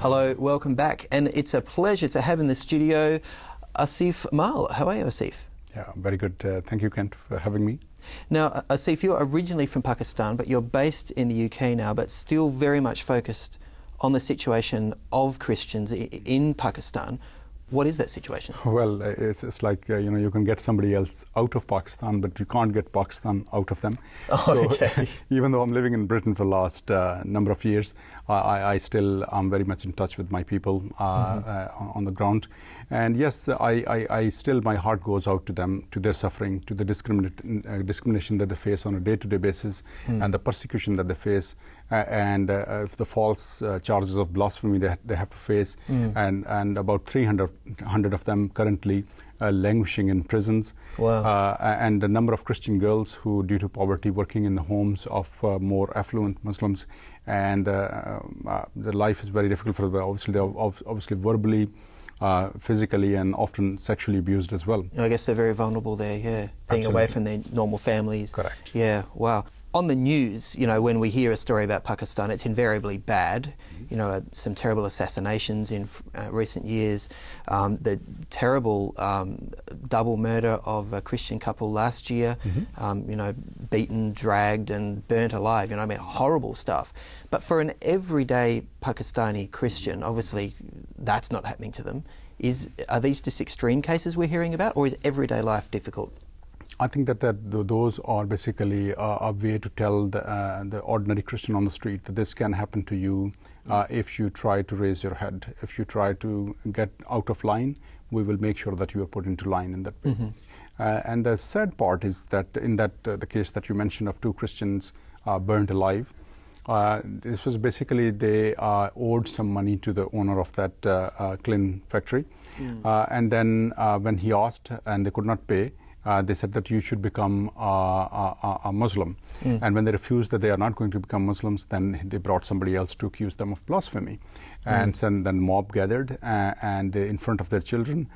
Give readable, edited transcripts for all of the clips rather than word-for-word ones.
Hello, welcome back, and it's a pleasure to have in the studio Asif Mal. How are you, Asif? Yeah, very good. Thank you, Kent, for having me. Now, Asif, you're originally from Pakistan, but you're based in the UK now, but still very much focused on the situation of Christians in Pakistan. What is that situation? Well, it's like, you can get somebody else out of Pakistan, but you can't get Pakistan out of them. Oh, okay. Even though I'm living in Britain for the last number of years, I still am very much in touch with my people on the ground. And yes, I still, my heart goes out to them, to their suffering, to the discrimination that they face on a day-to-day basis, and the persecution that they face, and the false charges of blasphemy that they have to face, and about 300 of them currently languishing in prisons. Wow. And the number of Christian girls who, due to poverty, working in the homes of more affluent Muslims, and the life is very difficult for them. Obviously, they're obviously verbally, physically, and often sexually abused as well. I guess they're very vulnerable there, yeah. Being away from their normal families. Correct. Yeah, wow. On the news, when we hear a story about Pakistan, it's invariably bad. Some terrible assassinations in recent years, the terrible double murder of a Christian couple last year, beaten, dragged and burnt alive, horrible stuff. But for an everyday Pakistani Christian, obviously that's not happening to them. Are these just extreme cases we're hearing about, or is everyday life difficult? I think that those are basically a way to tell the ordinary Christian on the street that this can happen to you if you try to raise your head. If you try to get out of line, we will make sure that you are put into line in that way. And the sad part is that in the case that you mentioned of two Christians burnt alive, this was basically they owed some money to the owner of that clean factory. And then when he asked and they could not pay, they said that you should become a Muslim. And when they refused that they are not going to become Muslims, then they brought somebody else to accuse them of blasphemy. And then mob gathered, and in front of their children,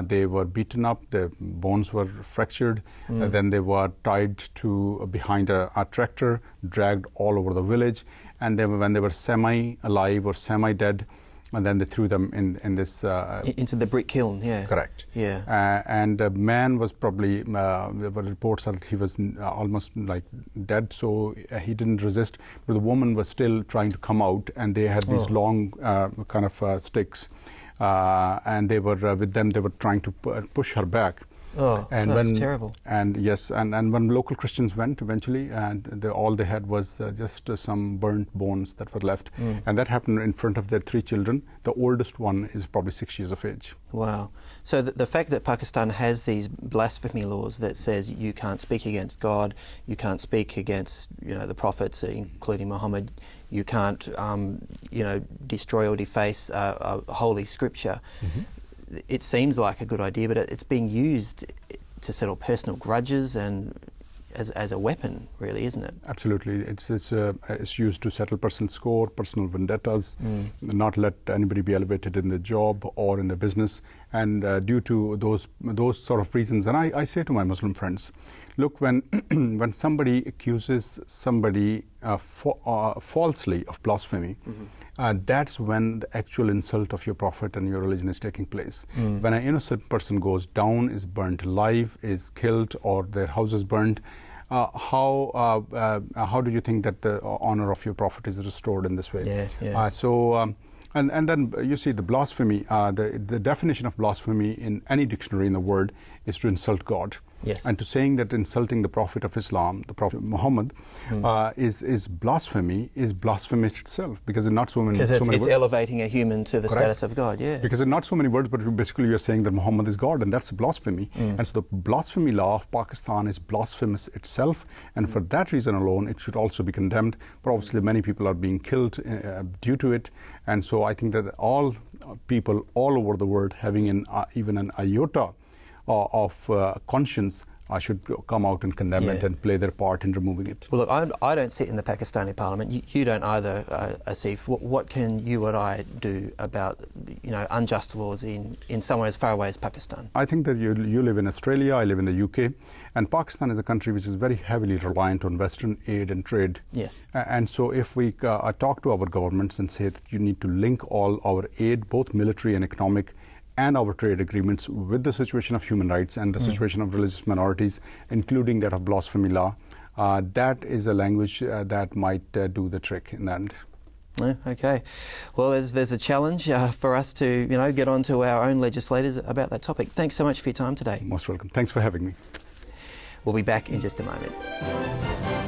they were beaten up, their bones were fractured, then they were tied to behind a tractor, dragged all over the village, and when they were semi-alive or semi-dead, and then they threw them in this... into the brick kiln, yeah. Correct. Yeah. And the man was probably, there were reports that he was almost like dead, so he didn't resist. But the woman was still trying to come out, and they had these long kind of sticks. And they were, with them, they were trying to push her back. Oh, and that's terrible. And yes, and when local Christians went eventually, and all they had was just some burnt bones that were left. And that happened in front of their 3 children. The oldest one is probably 6 years of age. Wow. So the fact that Pakistan has these blasphemy laws that says you can't speak against God, you can't speak against the prophets, including Muhammad, you can't destroy or deface a holy scripture. It seems like a good idea, but it's being used to settle personal grudges and as a weapon, really, isn't it? Absolutely. It's used to settle personal score, personal vendettas, not let anybody be elevated in their job or in their business. And due to those sort of reasons, and I say to my Muslim friends, look, when when somebody accuses somebody falsely of blasphemy, that's when the actual insult of your prophet and your religion is taking place. When an innocent person goes down, is burnt alive, is killed, or their house is burnt, how do you think that the honor of your prophet is restored in this way? And then you see the blasphemy, the definition of blasphemy in any dictionary in the world is to insult God. Yes. And to saying that insulting the Prophet of Islam, the Prophet Muhammad, is blasphemy, is blasphemy itself, because in not so many words. Because it's elevating a human to the status of God, yeah. Because in not so many words, but basically you're saying that Muhammad is God, and that's blasphemy. And so the blasphemy law of Pakistan is blasphemous itself, and for that reason alone, it should also be condemned. But obviously many people are being killed due to it, and so I think that all people all over the world having even an iota of conscience should come out and condemn it and play their part in removing it. Well, look, I don't sit in the Pakistani parliament. You don't either, Asif. What can you and I do about, unjust laws in somewhere as far away as Pakistan? I think that you live in Australia, I live in the UK, and Pakistan is a country which is very heavily reliant on Western aid and trade. Yes. And so if we talk to our governments and say that you need to link all our aid, both military and economic, and our trade agreements with the situation of human rights and the situation of religious minorities, including that of blasphemy law, that is a language that might do the trick in the end. Okay. Well, there's a challenge for us to, get on to our own legislators about that topic. Thanks so much for your time today. Most welcome. Thanks for having me. We'll be back in just a moment.